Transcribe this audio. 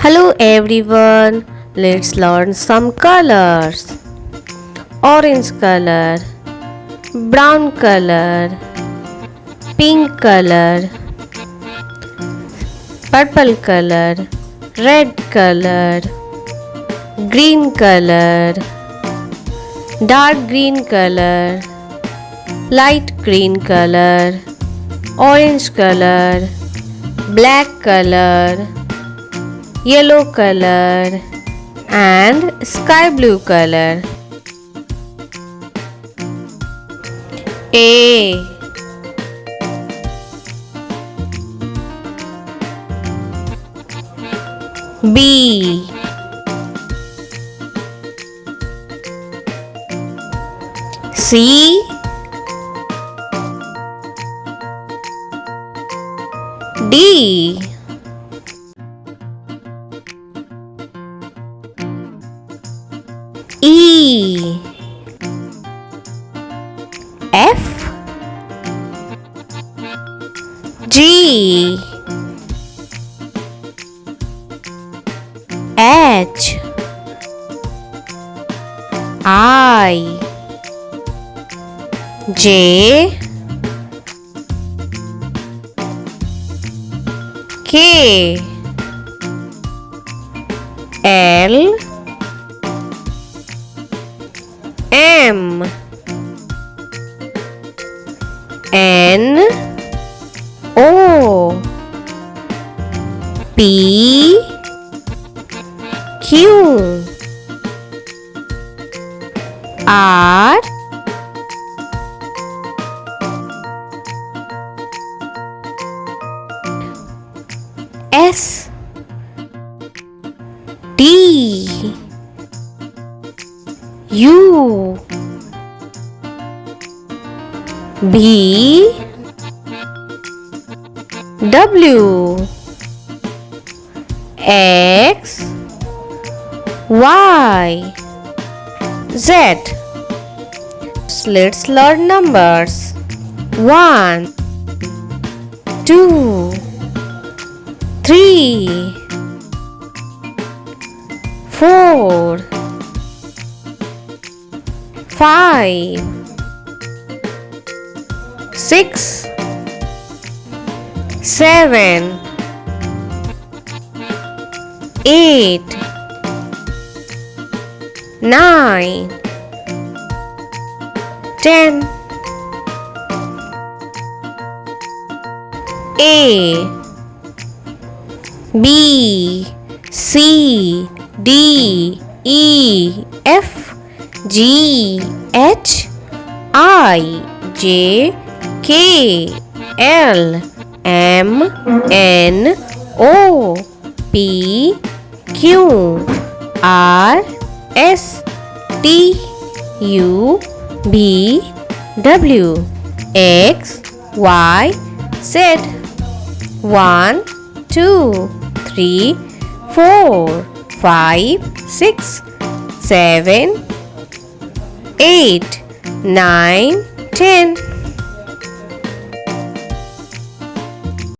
Hello everyone, let's learn some colors. Orange color, brown color, pink color, purple color, red color, green color, dark green color, light green color, orange color, black color, yellow color and sky blue color. A B C D E F G H I J K L M N O P Q R S T U B W X Y Z. Let's learn numbers. 1 2 3 4 5 6 7 8 9 10 A B C D E F G H I J K L M N O P Q R S T U V W X Y Z. 1 2 3 4 5 6 7 8 9 10